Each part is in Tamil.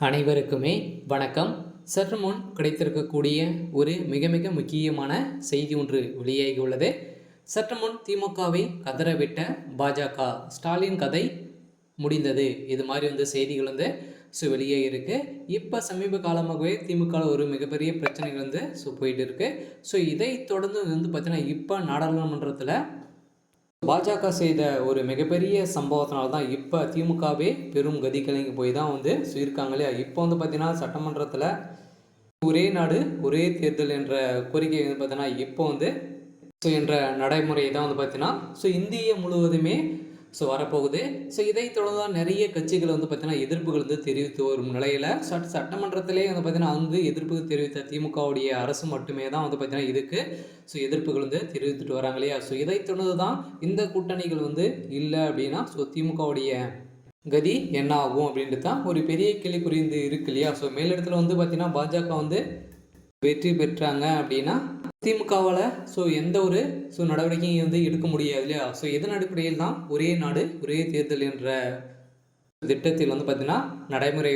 அனைவருக்குமே வணக்கம். சற்று முன் கிடைத்திருக்கக்கூடிய ஒரு மிக மிக முக்கியமான செய்தி ஒன்று வெளியாகி உள்ளது. சற்று முன் திமுகவை கதறவிட்ட பாஜக, ஸ்டாலின் கதை முடிந்தது. இது மாதிரி செய்திகள் வெளியே இருக்கு. இப்போ சமீப காலமாகவே திமுக ஒரு மிகப்பெரிய பிரச்சனைகள் போயிட்டு இருக்கு. இதை தொடர்ந்து பார்த்தீங்கன்னா இப்போ நாடாளுமன்றத்தில் பாஜக செய்த ஒரு மிகப்பெரிய சம்பவத்தினால தான் இப்போ திமுகவே பெரும் கதி கலங்கி போய் தான் இருக்காங்க இல்லையா. இப்போ பார்த்தீங்கன்னா சட்டமன்றத்தில் ஒரே நாடு ஒரே தேர்தல் என்ற கோரிக்கை பார்த்தீங்கன்னா இப்போ என்ற நடைமுறை தான் பார்த்தீங்கன்னா இந்திய முழுவதுமே வரப்போகுது. இதை தொடர்ந்து நிறைய கட்சிகள் பார்த்தீங்கன்னா எதிர்ப்புகள் தெரிவித்து வரும் நிலையில் சட்டமன்றத்திலே பார்த்தீங்கன்னா அங்கு எதிர்ப்பு தெரிவித்த திமுகவுடைய அரசு மட்டுமே தான் பார்த்தீங்கன்னா இதுக்கு எதிர்ப்புகள் தெரிவித்துட்டு வராங்க இல்லையா. இதை தொடர்ந்து தான் இந்த கூட்டணிகள் இல்லை அப்படின்னா திமுகவுடைய கதி என்ன ஆகும் அப்படின்ட்டு தான் ஒரு பெரிய கேள்விக்குறி இருக்கு இல்லையா. மேலிடத்தில் பார்த்தீங்கன்னா பாஜக வெற்றி பெற்றாங்க அப்படின்னா திமுகவால் எந்த ஒரு நடவடிக்கையும் எடுக்க முடியாது இல்லையா. இதன் அடிப்படையில் தான் ஒரே நாடு ஒரே தேர்தல் என்ற திட்டத்தில் பார்த்தீங்கன்னா நடைமுறை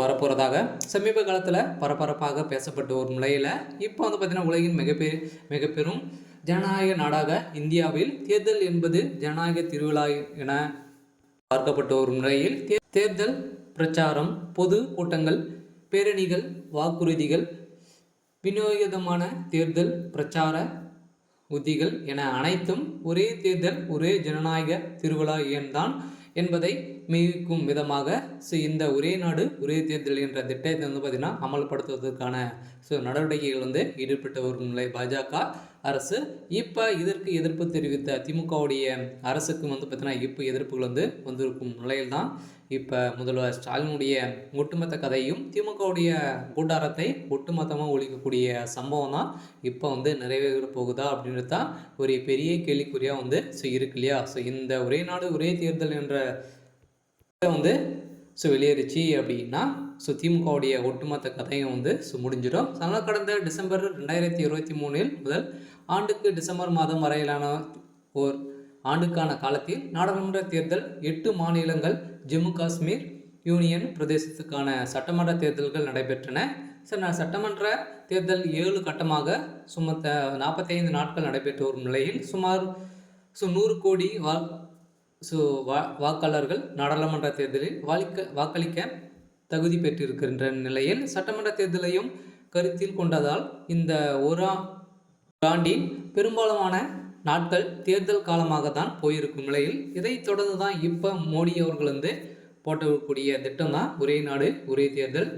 வரப்போகிறதாக சமீப காலத்தில் பரபரப்பாக பேசப்பட்டு ஒரு நிலையில் இப்போ பார்த்தீங்கன்னா உலகின் மிகப்பெரும் ஜனநாயக நாடாக இந்தியாவில் தேர்தல் என்பது ஜனநாயக திருவிழா என பார்க்கப்பட்ட ஒரு நிலையில் தேர்தல் பிரச்சாரம், பொது கூட்டங்கள், பேரணிகள், வாக்குறுதிகள், விநியோகமான தேர்தல் பிரச்சார உத்திகள் என அனைத்தும் ஒரே தேர்தல் ஒரே ஜனநாயக திருவிழா தான் என்பதை மிகும் விதமாக இந்த ஒரே நாடு ஒரே தேர்தல் என்ற திட்டத்தை பார்த்தீங்கன்னா அமல்படுத்துவதற்கான நடவடிக்கைகள் ஈடுபட்டு வரும் நிலை பாஜக அரசு. இப்போ இதற்கு எதிர்ப்பு தெரிவித்த திமுகவுடைய அரசுக்கு பார்த்தீங்கன்னா இப்போ எதிர்ப்புகள் வந்திருக்கும் நிலையில் தான் இப்போ முதல்வர் ஸ்டாலினுடைய ஒட்டுமொத்த கதையும் திமுகவுடைய கூட்டாரத்தை ஒட்டுமொத்தமாக ஒழிக்கக்கூடிய சம்பவம் தான் இப்போ நிறைவேற போகுதா அப்படின்றது தான் ஒரு பெரிய கேள்விக்குறியாக இருக்கு இல்லையா. இந்த ஒரே நாடு ஒரே தேர்தல் என்ற வெளியேறிச்சு அப்படின்னா திமுகவுடைய ஒட்டுமொத்த கதையும் முடிஞ்சிடும். அதனால் கடந்த டிசம்பர் 2023 முதல் ஆண்டுக்கு டிசம்பர் மாதம் வரையிலான ஓர் ஆண்டுக்கான காலத்தில் நாடாளுமன்ற தேர்தல் 8 மாநிலங்கள், ஜம்மு காஷ்மீர் யூனியன் பிரதேசத்துக்கான சட்டமன்ற தேர்தல்கள் நடைபெற்றன. சட்டமன்ற தேர்தல் 7 கட்டமாக 45 நாட்கள் நடைபெற்று வரும் நிலையில் சுமார் 100 கோடி வாக்காளர்கள் நாடாளுமன்ற தேர்தலில் வாக்களிக்க தகுதி பெற்றிருக்கின்ற நிலையில் சட்டமன்ற தேர்தலையும் கருத்தில் கொண்டதால் இந்த ஒரு ஆண்டின் பெரும்பாலான நாட்கள் தேர்தல் காலமாக தான் போயிருக்கும் நிலையில் இதை தொடர்ந்து தான் இப்போ மோடி அவர்கள் போட்டக்கூடிய திட்டம் தான் ஒரே நாடு ஒரே தேர்தல்.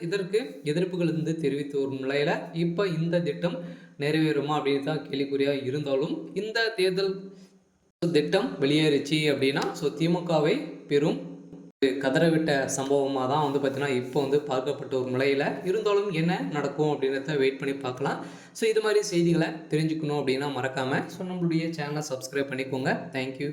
இதற்கு எதிர்ப்புகள் தெரிவித்து வரும் நிலையில் இப்போ இந்த திட்டம் நிறைவேறுமா அப்படின்னு தான் கேள்விக்குறியாக இருந்தாலும் இந்த தேர்தல் திட்டம் வெளியேறிச்சு அப்படின்னா திமுகவை பெரும் கதறவிட்ட சம்பவமாக தான் பார்த்தீங்கன்னா இப்போ பார்க்கப்பட்ட ஒரு நிலையில் இருந்தாலும் என்ன நடக்கும் அப்படின்றத வெயிட் பண்ணி பார்க்கலாம். இது மாதிரி செய்திகளை தெரிஞ்சுக்கணும் அப்படின்னா மறக்காமல் நம்மளுடைய சேனலை சப்ஸ்கிரைப் பண்ணிக்கோங்க. தேங்க்யூ.